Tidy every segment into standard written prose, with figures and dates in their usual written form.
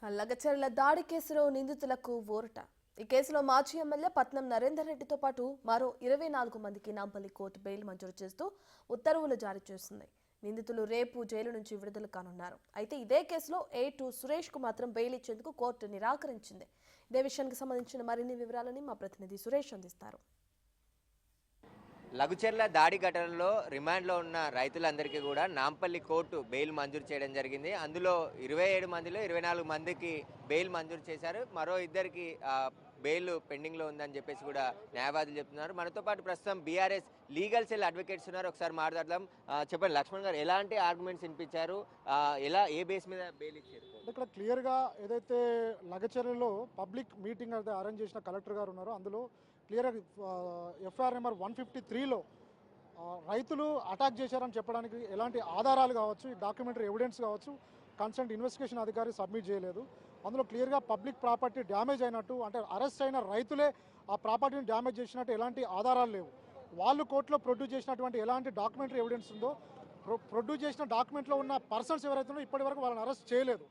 కల్లగచెర్ల దాడి కేసులో నిందితులకు ఊరట. ఈ కేసులో మాజీ ఎమ్మెల్యే పట్నం నరేందర్ రెడ్డితో పాటు మరో 24 మందికి నాంపల్లి కోర్టు బెయిల్ మంజూరు చేస్తూ ఉత్తర్వులు జారీ చేసింది. నిందితులు రేపు జైలు నుంచి విడుదల కానున్నారు. అయితే ఇదే కేసులో A2 సురేష్ కు మాత్రం బెయిల్ ఇచ్చేందుకు కోర్టు నిరాకరించింది. ఇదే విషయానికి సంబంధించిన మరిన్ని వివరాలని మా ప్రతినిధి సురేష్ అందిస్తారు. లఘుచెర్ల దాడి ఘటనలో రిమాండ్లో ఉన్న రైతులందరికీ కూడా నాంపల్లి కోర్టు బెయిల్ మంజూరు చేయడం జరిగింది. అందులో 27 మందిలో 24 మందికి బెయిల్ మంజూరు చేశారు. మరో ఇద్దరికి బెయిల్ పెండింగ్లో ఉందని చెప్పేసి కూడా న్యాయవాదులు చెప్తున్నారు. మనతో పాటు ప్రస్తుతం బీఆర్ఎస్ లీగల్ సెల్ అడ్వకేట్స్ ఉన్నారు. ఒకసారి మాట్లాడదాం. చెప్పండి లక్ష్మణ్ గారు, ఎలాంటి ఆర్గ్యుమెంట్స్ వినిపించారు, ఏ బేస్ మీద బెయిల్ ఇచ్చారు? ఇక్కడ క్లియర్గా ఏదైతే లగచెర్లలో పబ్లిక్ మీటింగ్ అయితే అరేంజ్ చేసిన కలెక్టర్ గారు ఉన్నారో అందులో క్లియర్గా ఎఫ్ఐఆర్ నెంబర్ 153లో రైతులు అటాక్ చేశారని చెప్పడానికి ఎలాంటి ఆధారాలు కావచ్చు, డాక్యుమెంటరీ ఎవిడెన్స్ కావచ్చు, కన్సర్న్ ఇన్వెస్టిగేషన్ అధికారి సబ్మిట్ చేయలేదు. అందులో క్లియర్గా పబ్లిక్ ప్రాపర్టీ డ్యామేజ్ అయినట్టు, అంటే అరెస్ట్ అయిన రైతులే ఆ ప్రాపర్టీని డ్యామేజ్ చేసినట్టు ఎలాంటి ఆధారాలు లేవు. వాళ్ళు కోర్టులో ప్రొడ్యూస్ చేసినటువంటి ఎలాంటి డాక్యుమెంటరీ ఎవిడెన్స్ ఉందో, ప్రొడ్యూస్ చేసిన డాక్యుమెంట్లో ఉన్న పర్సన్స్ ఎవరైతే ఉన్నారో ఇప్పటివరకు వాళ్ళని అరెస్ట్ చేయలేదు.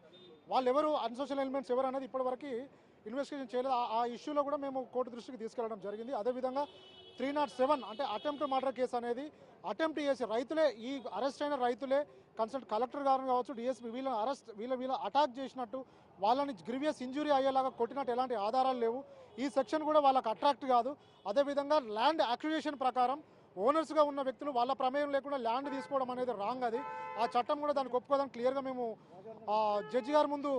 వాళ్ళు ఎవరు, అన్సోషల్ ఎలిమెంట్స్ ఎవరు అనేది ఇప్పటివరకు ఇన్వెస్టిగేషన్ చేయలేదు. ఆ ఇష్యూలో కూడా మేము కోర్టు దృష్టికి తీసుకెళ్లడం జరిగింది. అదేవిధంగా 307 అంటే అటెంప్ట్ మర్డర్ కేసు అనేది అటెంప్ట్ చేసి రైతులే, ఈ అరెస్ట్ అయిన రైతులే కన్సల్ట్ కలెక్టర్ గారు కావచ్చు, డిఎస్పీ వీళ్ళ అటాక్ చేసినట్టు, వాళ్ళని గ్రీవియస్ ఇంజురీ అయ్యేలాగా కొట్టినట్టు ఎలాంటి ఆధారాలు లేవు. ఈ సెక్షన్ కూడా వాళ్ళకి అట్రాక్ట్ కాదు. అదేవిధంగా ల్యాండ్ అక్విజిషన్ ప్రకారం ఓనర్స్గా ఉన్న వ్యక్తులు వాళ్ళ ప్రమేయం లేకుండా ల్యాండ్ తీసుకోవడం అనేది రాంగ్. అది ఆ చట్టం కూడా దానికి ఒప్పుకోదని క్లియర్గా మేము జడ్జి గారి ముందు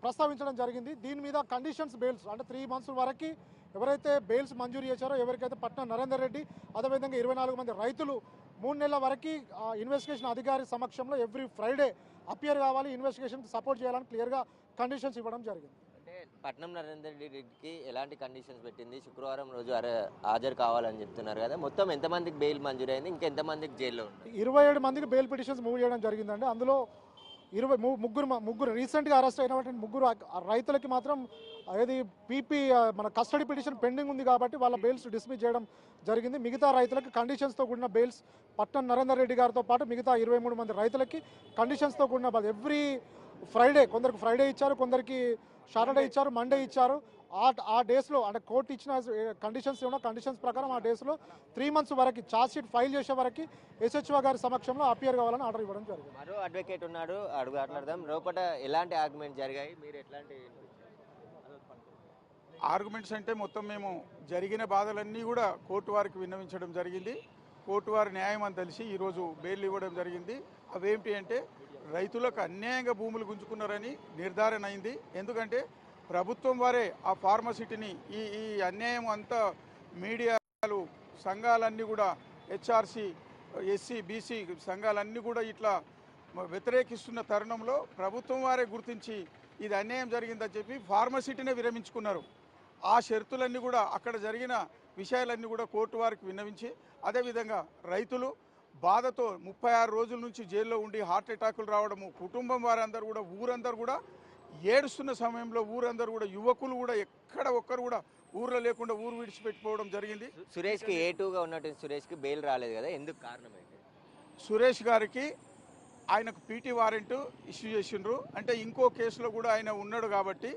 ప్రస్తావించడం జరిగింది. దీని మీద కండిషన్స్ బెయిల్స్ అంటే 3 months వరకు ఎవరైతే బెయిల్స్ మంజూరు చేశారో, ఎవరికైతే పట్నం నరేందర్ రెడ్డి, అదేవిధంగా 24 మంది రైతులు 3 నెలల వరకు ఇన్వెస్టిగేషన్ అధికారి సమక్షంలో ఎవ్రీ ఫ్రైడే అపియర్ కావాలి, ఇన్వెస్టిగేషన్కి సపోర్ట్ చేయాలని క్లియర్గా కండిషన్స్ ఇవ్వడం జరిగింది. అంటే పట్నం నరేందర్ రెడ్డికి ఎలాంటి కండిషన్స్ పెట్టింది? శుక్రవారం రోజు హాజరు కావాలని చెప్తున్నారు కదా, మొత్తం ఎంతమందికి బెయిల్ మంజూరు అయింది, ఇంకెంతమందికి జైల్లో ఉంది? 27 మందికి బెయిల్ పిటిషన్స్ మూవ్ చేయడం జరిగిందండి. అందులో ముగ్గురు రీసెంట్గా అరెస్ట్ అయినటువంటి ముగ్గురు రైతులకి మాత్రం ఏది పీపీ మన కస్టడీ పిటిషన్ పెండింగ్ ఉంది కాబట్టి వాళ్ళ బెయిల్స్ డిస్మిస్ చేయడం జరిగింది. మిగతా రైతులకి కండిషన్స్తో కూడిన బెయిల్స్ పట్నం నరేందర్ రెడ్డి గారితో పాటు మిగతా 23 మంది రైతులకి కండిషన్స్తో కూడిన ఎవ్రీ ఫ్రైడే, కొందరికి ఫ్రైడే ఇచ్చారు, కొందరికి సాటర్డే ఇచ్చారు, మండే ఇచ్చారు. ఆ డేస్లో అంటే కోర్టు ఇచ్చిన కండిషన్స్ ఏమన్నా కండిషన్స్ ప్రకారం ఆ డేస్లో 3 months వరకు ఛార్జ్ షీట్ ఫైల్ చేసే వరకు ఎస్హెచ్ఓ గారి సమక్షంలో అపియర్ కావాలని ఆర్డర్ ఇవ్వడం జరిగింది. మరో అడ్వకేట్ ఉన్నాడు, మాట్లాడదాం. లోపల ఎలాంటి ఆర్గ్యుమెంట్ జరిగాయి, మీరు ఎట్లాంటి ఆర్గ్యుమెంట్స్ అంటే మొత్తం మేము జరిగిన బాధలన్నీ కూడా కోర్టు వారికి విన్నవించడం జరిగింది. కోర్టు వారి న్యాయం అని తెలిసి ఈరోజు బెయిల్ ఇవ్వడం జరిగింది. అవేంటి అంటే రైతులకు అన్యాయంగా భూములు గుంజుకున్నారని నిర్ధారణ అయింది. ఎందుకంటే ప్రభుత్వం వారే ఆ ఫార్మసిటీని ఈ అన్యాయం అంతా మీడియాలు సంఘాలన్నీ కూడా హెచ్ఆర్సి, ఎస్సీ, బీసీ సంఘాలన్నీ కూడా ఇట్లా వ్యతిరేకిస్తున్న తరుణంలో ప్రభుత్వం వారే గుర్తించి ఇది అన్యాయం జరిగిందని చెప్పి ఫార్మసిటీనే విరమించుకున్నారు. ఆ షరతులన్నీ కూడా అక్కడ జరిగిన విషయాలన్నీ కూడా కోర్టు వారికి విన్నవించి, అదేవిధంగా రైతులు బాధతో 36 రోజుల నుంచి జైల్లో ఉండి హార్ట్ అటాకులు రావడము, కుటుంబం వారందరూ కూడా ఊరందరూ కూడా ఏడుస్తున్న సమయంలో ఊరందరూ కూడా యువకులు కూడా ఎక్కడ ఒక్కరు కూడా ఊర్లో లేకుండా ఊరు విడిచిపెట్టిపోవడం జరిగింది. సురేష్కి A2గా ఉన్నట్టు సురేష్కి బెయిల్ రాలేదు కదా, ఎందుకు కారణం ఏంటి? సురేష్ గారికి ఆయనకు పీటీ వారెంట్ ఇష్యూ చేసిండ్రు. అంటే ఇంకో కేసులో కూడా ఆయన ఉన్నాడు కాబట్టి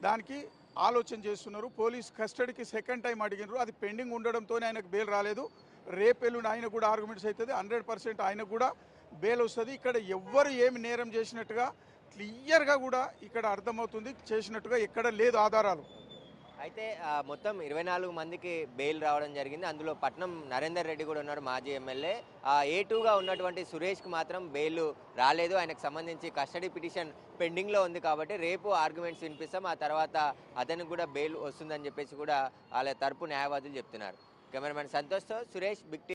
దానికి ఆలోచన చేస్తున్నారు. పోలీస్ కస్టడీకి సెకండ్ టైం అడిగినారు, అది పెండింగ్ ఉండడంతోనే ఆయనకు బెయిల్ రాలేదు. రేపెల్లుండి ఆయన కూడా ఆర్గ్యుమెంట్స్ అవుతుంది, 100% ఆయనకు కూడా బెయిల్ వస్తుంది. ఇక్కడ ఎవ్వరు ఏమి నేరం చేసినట్టుగా క్లియర్గా కూడా ఇక్కడ అర్థమవుతుంది, చేసినట్టుగా ఎక్కడ లేదు ఆధారాలు. అయితే మొత్తం 24 మందికి బెయిల్ రావడం జరిగింది. అందులో పట్నం నరేందర్ రెడ్డి కూడా ఉన్నాడు, మాజీ ఎమ్మెల్యే. A2గా ఉన్నటువంటి సురేష్కి మాత్రం బెయిల్ రాలేదు. ఆయనకు సంబంధించి కస్టడీ పిటిషన్ పెండింగ్లో ఉంది కాబట్టి రేపు ఆర్గ్యుమెంట్స్ వినిపిస్తాం, ఆ తర్వాత అతనికి కూడా బెయిల్ వస్తుందని చెప్పేసి కూడా వాళ్ళ తరపు న్యాయవాదులు చెప్తున్నారు. కెమెరామెన్ సంతోష్తో సురేష్, బిగ్ టీవీ.